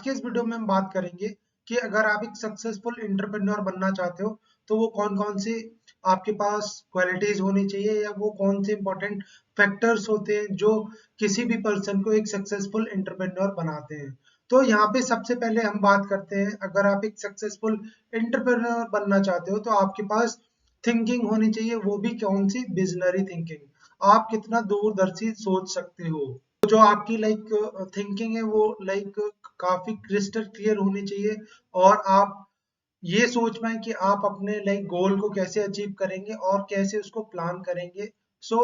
के इस वीडियो में हम बात करेंगे कि अगर आप एक सक्सेसफुल एंटरप्रेन्योर बनना चाहते हो तो वो कौन कौन से आपके पास क्वालिटीज होनी चाहिए या वो कौन से इंपॉर्टेंट फैक्टर्स होते हैं जो किसी भी पर्सन को एक सक्सेसफुल एंटरप्रेन्योर बनाते हैं। तो यहाँ पे सबसे पहले हम बात करते हैं, अगर आप एक सक्सेसफुल एंटरप्रेन्योर बनना चाहते हो तो आपके पास थिंकिंग होनी चाहिए, वो भी कौन सी, विजनरी थिंकिंग। आप कितना दूरदर्शी सोच सकते हो, जो आपकी थिंकिंग है वो काफी क्रिस्टल क्लियर होनी चाहिए और आप ये सोच पाए कि आप अपने गोल को कैसे अचीव करेंगे और कैसे उसको प्लान करेंगे।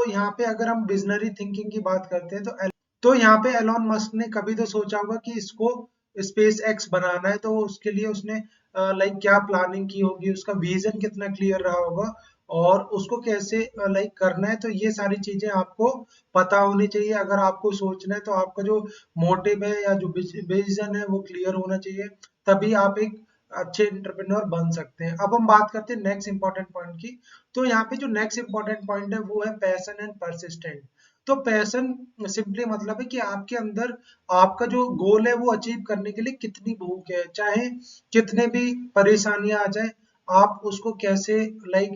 यहाँ पे अगर हम विजनरी थिंकिंग की बात करते हैं तो यहाँ पे एलॉन मस्क ने कभी तो सोचा होगा कि इसको स्पेस एक्स बनाना है, तो उसके लिए उसने क्या प्लानिंग की होगी, उसका विजन कितना क्लियर रहा होगा और उसको कैसे करना है। तो ये सारी चीजें आपको पता होनी चाहिए। अगर आपको सोचना है तो आपका जो मोटिव है या जो विजन है वो क्लियर होना चाहिए, तभी आप एक अच्छे एंटरप्रेन्योर बन सकते हैं। अब हम बात करते हैं नेक्स्ट इंपॉर्टेंट पॉइंट की। तो यहाँ पे जो नेक्स्ट इंपॉर्टेंट पॉइंट है वो है पैशन एंड परसिस्टेंट। तो पैशन सिंपली मतलब है कि आपके अंदर आपका जो गोल है वो अचीव करने के लिए कितनी भूख है, चाहे कितने भी परेशानियां आ जाए आप उसको कैसे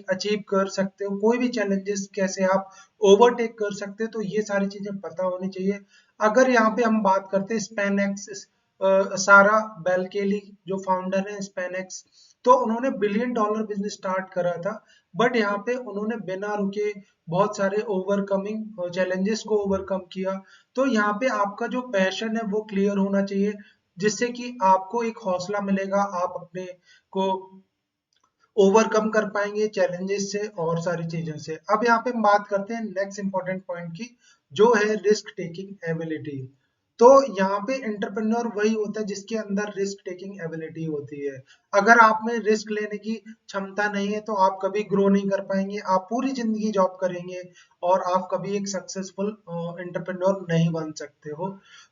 अचीव कर सकते हो, कोई भी चैलेंजेस कैसे आप ओवरटेक कर सकते हो, तो ये सारी चीजें पता होनी चाहिए। अगर यहाँ पे हम बात करते हैं स्पेनएक्स, सारा बेलकेली जो फाउंडर है स्पेनएक्स, तो उन्होंने बिलियन डॉलर बिजनेस स्टार्ट करा था। बट यहाँ पे उन्होंने बिना रुके बहुत सारे ओवरकमिंग चैलेंजेस को ओवरकम किया। तो यहाँ पे आपका जो पैशन है वो क्लियर होना चाहिए, जिससे कि आपको एक हौसला मिलेगा, आप अपने को ओवरकम कर पाएंगे चैलेंजेस से और सारी चीजों से। अब यहाँ पे हम बात करते हैं नेक्स्ट इंपॉर्टेंट पॉइंट की, जो है रिस्क टेकिंग एबिलिटी। तो यहाँ पे एंटरप्रेन्योर वही होता है जिसके अंदर रिस्क टेकिंग एबिलिटी होती है। अगर आप में रिस्क लेने की क्षमता नहीं है तो आप कभी ग्रो नहीं कर पाएंगे, आप पूरी जिंदगी जॉब करेंगे और आप कभी एक सक्सेसफुल एंटरप्रेन्योर नहीं बन सकते हो।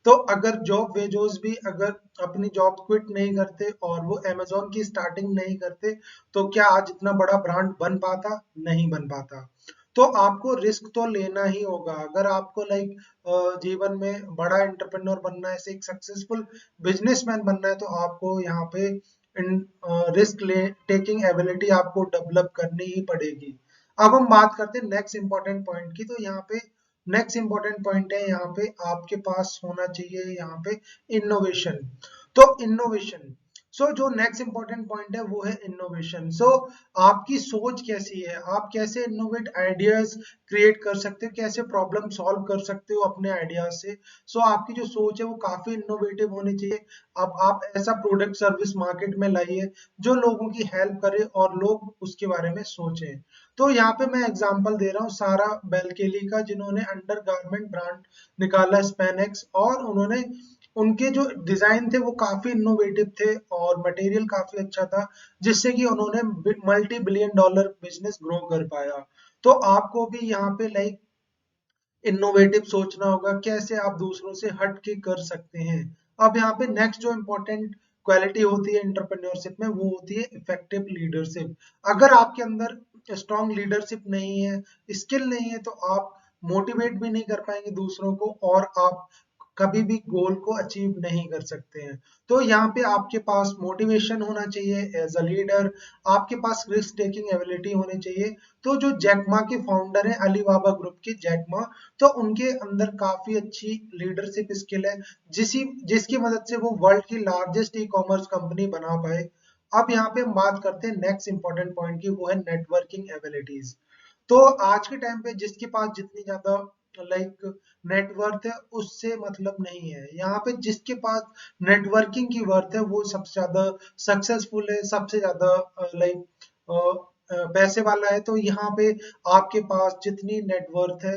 तो अगर जॉब वेजोस भी अगर अपनी जॉब क्विट नहीं करते और वो अमेजोन की स्टार्टिंग नहीं करते तो क्या आज इतना बड़ा ब्रांड बन पाता? नहीं बन पाता। तो आपको रिस्क तो लेना ही होगा अगर आपको जीवन में बड़ा एंटरप्रेन्योर बनना है, एक सक्सेसफुल बिजनेसमैन बनना है, तो आपको यहाँ पे रिस्क ले टेकिंग एबिलिटी आपको डेवलप करनी ही पड़ेगी। अब हम बात करते हैं नेक्स्ट इंपॉर्टेंट पॉइंट की। तो यहाँ पे नेक्स्ट इंपॉर्टेंट पॉइंट है, यहाँ पे आपके पास होना चाहिए यहाँ पे इनोवेशन। तो इनोवेशन, जो नेक्स्ट इंपॉर्टेंट पॉइंट है वो है इनोवेशन। आपकी सोच कैसी है, आप कैसे इनोवेट आइडियाज क्रिएट कर सकते हो, कैसे प्रॉब्लम सॉल्व कर सकते हो अपने आइडियाज से। आपकी जो सोच है वो काफी इनोवेटिव होनी चाहिए। अब आप ऐसा प्रोडक्ट सर्विस मार्केट में लाइए जो लोगों की हेल्प करे और लोग उसके बारे में सोचें। तो यहाँ पे मैं एग्जांपल दे रहा हूँ सारा बेलकेली का, जिन्होंने अंडर गारमेंट ब्रांड निकाला स्पेनेक्स, और उन्होंने उनके जो डिजाइन थे वो काफी इनोवेटिव थे और मटेरियल काफी अच्छा था, जिससे कि उन्होंने multi billion dollar business grow कर पाया। तो आपको भी यहाँ पे इनोवेटिव सोचना होगा, कैसे आप दूसरों से हट के कर सकते हैं। अब यहाँ पे नेक्स्ट जो इम्पोर्टेंट क्वालिटी होती है एंटरप्रेन्योरशिप में वो होती है इफेक्टिव लीडरशिप। अगर आपके अंदर स्ट्रॉन्ग लीडरशिप नहीं है, स्किल नहीं है, तो आप मोटिवेट भी नहीं कर पाएंगे दूसरों को और आप कभी भी गोल को अचीव नहीं कर सकते हैं। तो यहाँ पे आपके पास मोटिवेशन होना चाहिए एज अ लीडर, आपके पास रिस्क टेकिंग एबिलिटी होनी चाहिए। तो जो जैकमा के फाउंडर हैं, अलीबाबा ग्रुप के जैकमा, तो उनके अंदर काफी अच्छी लीडरशिप स्किल है, जिसकी मदद से वो वर्ल्ड की लार्जेस्ट ई कॉमर्स कंपनी बना पाए। अब यहाँ पे हम बात करते हैं नेक्स्ट इंपॉर्टेंट पॉइंट की, वो है नेटवर्किंग एबिलिटीज। तो आज के टाइम पे जिसके पास जितनी ज्यादा नेटवर्थ है उससे मतलब नहीं है, यहाँ पे जिसके पास नेटवर्किंग की वर्थ है वो सबसे ज्यादा सक्सेसफुल है, सबसे ज्यादा पैसे वाला है। तो यहाँ पे आपके पास जितनी नेटवर्थ है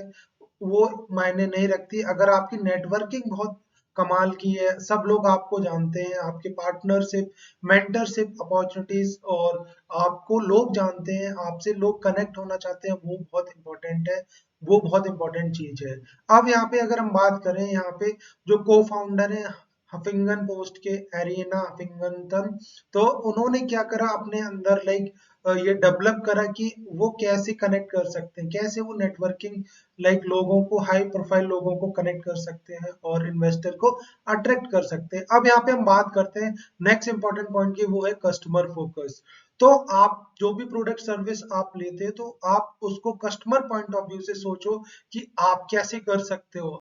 वो मायने नहीं रखती। अगर आपकी नेटवर्किंग बहुत कमाल की है, सब लोग आपको जानते हैं, आपके पार्टनरशिप, मेंटरशिप अपॉर्चुनिटीज और आपको लोग जानते हैं, आपसे लोग कनेक्ट होना चाहते हैं, वो बहुत इंपॉर्टेंट है, वो बहुत इंपॉर्टेंट चीज है। अब यहाँ पे अगर हम बात करें, यहाँ पे जो को फाउंडर है हफिंगन पोस्ट के एरिना हफिंगटन। तो उन्होंने क्या करा अपने अंदर लाइक ये डेवलप करा कि वो कैसे कनेक्ट कर सकते हैं, कैसे वो नेटवर्किंग लाइक लोगों को, हाई प्रोफाइल लोगों को कनेक्ट कर सकते हैं और इन्वेस्टर को अट्रैक्ट कर सकते हैं। अब यहाँ पे हम बात करते हैं नेक्स्ट इंपॉर्टेंट पॉइंट की, वो है कस्टमर फोकस। तो आप जो भी प्रोडक्ट सर्विस आप लेते हैं तो आप उसको कस्टमर पॉइंट ऑफ व्यू से सोचो कि आप कैसे कर सकते हो।